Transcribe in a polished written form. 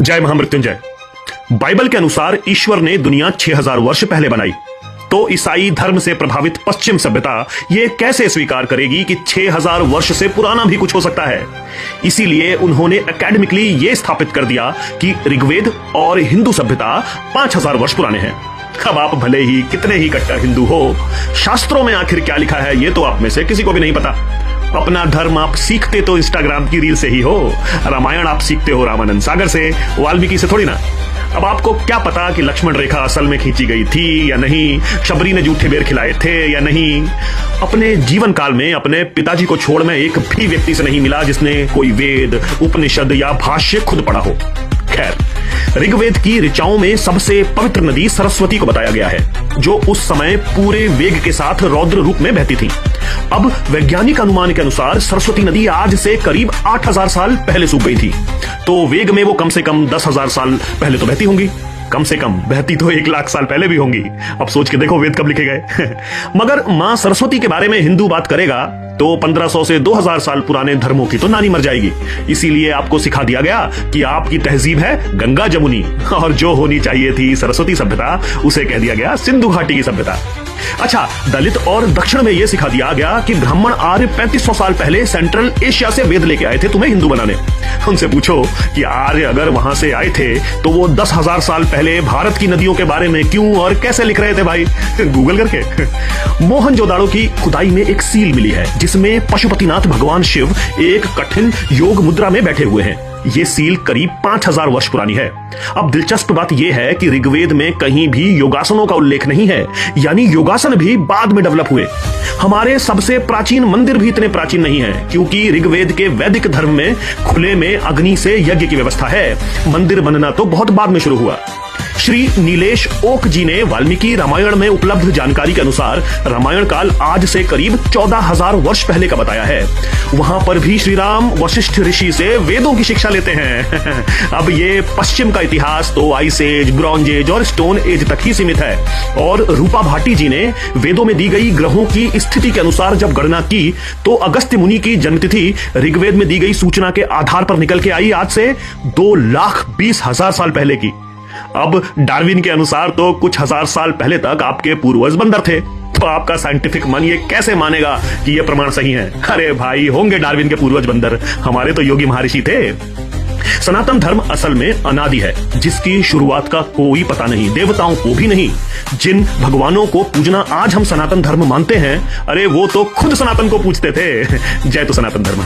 जय महामृत्युंजय। बाइबल के अनुसार ईश्वर ने दुनिया 6000 वर्ष पहले बनाई, तो ईसाई धर्म से प्रभावित पश्चिम सभ्यता ये कैसे स्वीकार करेगी कि 6000 वर्ष से पुराना भी कुछ हो सकता है। इसीलिए उन्होंने एकेडमिकली ये स्थापित कर दिया कि ऋग्वेद और हिंदू सभ्यता 5000 वर्ष पुराने हैं। अब आप भले ही कितने ही कट्टर हिंदू हो, शास्त्रों में आखिर क्या लिखा है ये तो आप में से किसी को भी नहीं पता। अपना धर्म आप सीखते तो इंस्टाग्राम की रील से ही हो, रामायण आप सीखते हो रामानंद सागर से, वाल्मीकि से थोड़ी ना। अब आपको क्या पता कि लक्ष्मण रेखा असल में खींची गई थी या नहीं, शबरी ने जूठे बेर खिलाए थे या नहीं। अपने जीवन काल में अपने पिताजी को छोड़ मैं एक भी व्यक्ति से नहीं मिला जिसने कोई वेद, उपनिषद या भाष्य खुद पढ़ा हो। खैर, ऋग्वेद की ऋचाओं में सबसे पवित्र नदी सरस्वती को बताया गया है, जो उस समय पूरे वेग के साथ रौद्र रूप में बहती थी। अब वैज्ञानिक अनुमान के अनुसार सरस्वती नदी आज से करीब 8000 साल पहले सूख गई थी, तो वेग में वो कम से कम 10,000 साल पहले तो बहती होंगी। कम से कम बहती तो 1,00,000 साल पहले भी होंगी। अब सोच के देखो वेद कब लिखे गए। मगर मां सरस्वती के बारे में हिंदू बात करेगा तो 1500 से 2000 साल पुराने धर्मों की तो नानी मर जाएगी। इसीलिए आपको सिखा दिया गया कि आपकी तहजीब है गंगा जमुनी, और जो होनी चाहिए थी सरस्वती सभ्यता उसे कह दिया गया सिंधु घाटी की सभ्यता। अच्छा, दलित और दक्षिण में यह सिखा दिया गया कि ब्राह्मण आर्य 3500 साल पहले सेंट्रल एशिया से वेद लेके आए थे तुम्हें हिंदू बनाने। उनसे पूछो कि आर्य अगर वहां से आए थे तो वो 10,000 साल पहले भारत की नदियों के बारे में क्यों और कैसे लिख रहे थे भाई, गूगल करके। मोहनजोदाड़ो की खुदाई में एक सील मिली है जिसमें पशुपतिनाथ भगवान शिव एक कठिन योग मुद्रा में बैठे हुए हैं। ये सील करीब 5000 वर्ष पुरानी है। अब दिलचस्प बात यह है कि ऋग्वेद में कहीं भी योगासनों का उल्लेख नहीं है, यानी योगासन भी बाद में डेवलप हुए। हमारे सबसे प्राचीन मंदिर भी इतने प्राचीन नहीं है, क्योंकि ऋग्वेद के वैदिक धर्म में खुले में अग्नि से यज्ञ की व्यवस्था है। मंदिर बनना तो बहुत बाद में शुरू हुआ। श्री नीलेश ओक जी ने वाल्मीकि रामायण में उपलब्ध जानकारी के अनुसार रामायण काल आज से करीब 14,000 वर्ष पहले का बताया है। वहां पर भी श्री राम वशिष्ठ ऋषि से वेदों की शिक्षा लेते हैं। अब ये पश्चिम का इतिहास तो आइस एज, ब्रॉन्ज एज और स्टोन एज तक ही सीमित है। और रूपा भाटी जी ने वेदों में दी गई ग्रहों की स्थिति के अनुसार जब गणना की तो अगस्त्य मुनि की जन्मतिथि ऋग्वेद में दी गई सूचना के आधार पर निकल के आई आज से 2,20,000 साल पहले की। अब डार्विन के अनुसार तो कुछ हजार साल पहले तक आपके पूर्वज बंदर थे, तो आपका साइंटिफिक मन ये कैसे मानेगा कि ये प्रमाण सही है? अरे भाई, होंगे डार्विन के पूर्वज बंदर, हमारे तो योगी महर्षि थे। सनातन धर्म असल में अनादि है, जिसकी शुरुआत का कोई पता नहीं, देवताओं को भी नहीं। जिन भगवानों को पूजना आज हम सनातन धर्म मानते हैं, अरे वो तो खुद सनातन को पूछते थे। जय तो सनातन धर्म।